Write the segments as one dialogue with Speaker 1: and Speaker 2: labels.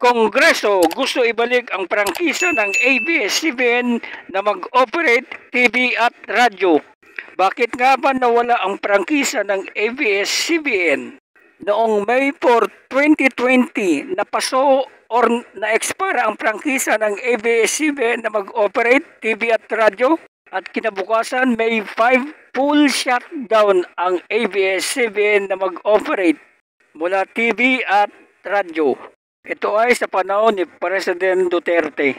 Speaker 1: Kongreso gusto ibalik ang prangkisa ng ABS-CBN na mag-operate TV at radyo. Bakit nga ba nawala ang prangkisa ng ABS-CBN? Noong May 4, 2020, napaso or na-expire ang prangkisa ng ABS-CBN na mag-operate TV at radyo. At kinabukasan, May 5, full shutdown ang ABS-CBN na mag-operate mula TV at radyo. Ito ay sa panahon ni President Duterte.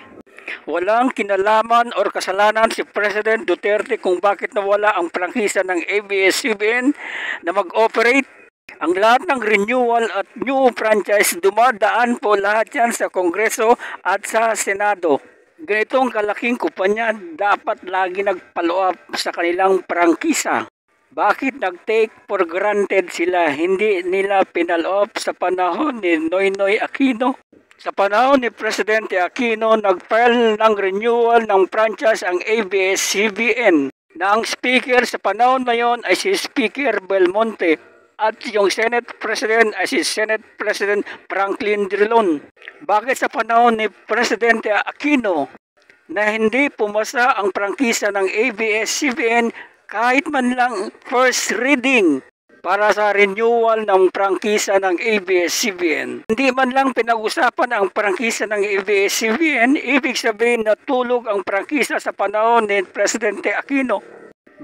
Speaker 1: Walang kinalaman o kasalanan si President Duterte kung bakit nawala ang prangkisa ng ABS-CBN na mag-operate. Ang lahat ng renewal at new franchise dumadaan po lahat yan sa Kongreso at sa Senado. Ganitong kalaking kumpanya dapat lagi nag-follow up sa kanilang prangkisa. Bakit nag-take for granted sila? Hindi nila pinaloob sa panahon ni Noynoy Aquino. Sa panahon ni Presidente Aquino, nag-file ng renewal ng franchise ang ABS-CBN na ang speaker sa panahon na yon ay si Speaker Belmonte at yung Senate President ay si Senate President Franklin Drilon. Bakit sa panahon ni Presidente Aquino na hindi pumasa ang prangkisa ng ABS-CBN kahit man lang first reading para sa renewal ng prangkisa ng ABS-CBN? Hindi man lang pinag-usapan ang prangkisa ng ABS-CBN, ibig sabihin na tulog ang prangkisa sa panahon ni Presidente Aquino.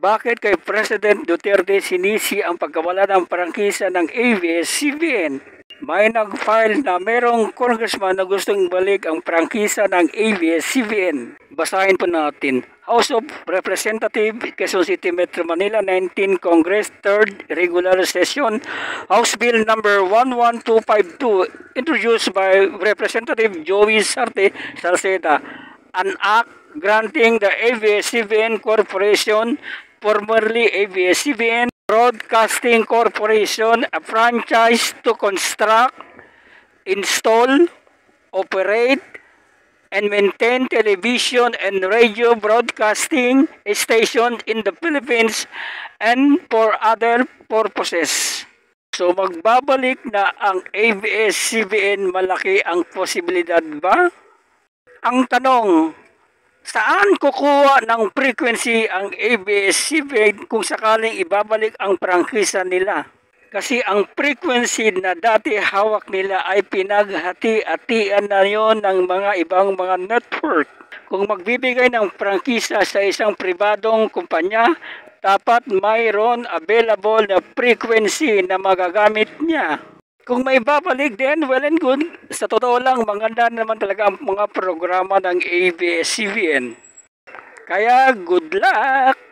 Speaker 1: Bakit kay President Duterte sinisi ang pagkawala ng prangkisa ng ABS-CBN? May nag-file na merong congressman na gustong balik ang prangkisa ng ABS-CBN. Basahin po natin. House of Representatives, Quezon City, Metro Manila, 19 Congress, 3rd Regular Session, House Bill number 11252, introduced by Representative Joey Sarte Salceda, an act granting the ABS-CBN Corporation, formerly ABS-CBN Broadcasting Corporation, a franchise to construct, install, operate, and maintain television and radio broadcasting station in the Philippines and for other purposes. So magbabalik na ang ABS-CBN, malaki ang posibilidad ba? Ang tanong, saan kukuha ng frequency ang ABS-CBN kung sakaling ibabalik ang prangkisa nila? Kasi ang frequency na dati hawak nila ay pinaghati-hatian na yon ng mga ibang mga network. Kung magbibigay ng prangkisa sa isang pribadong kumpanya, dapat mayroon available na frequency na magagamit niya. Kung may babalik din, well and good. Sa totoo lang, maganda naman talaga ang mga programa ng ABS-CBN. Kaya good luck!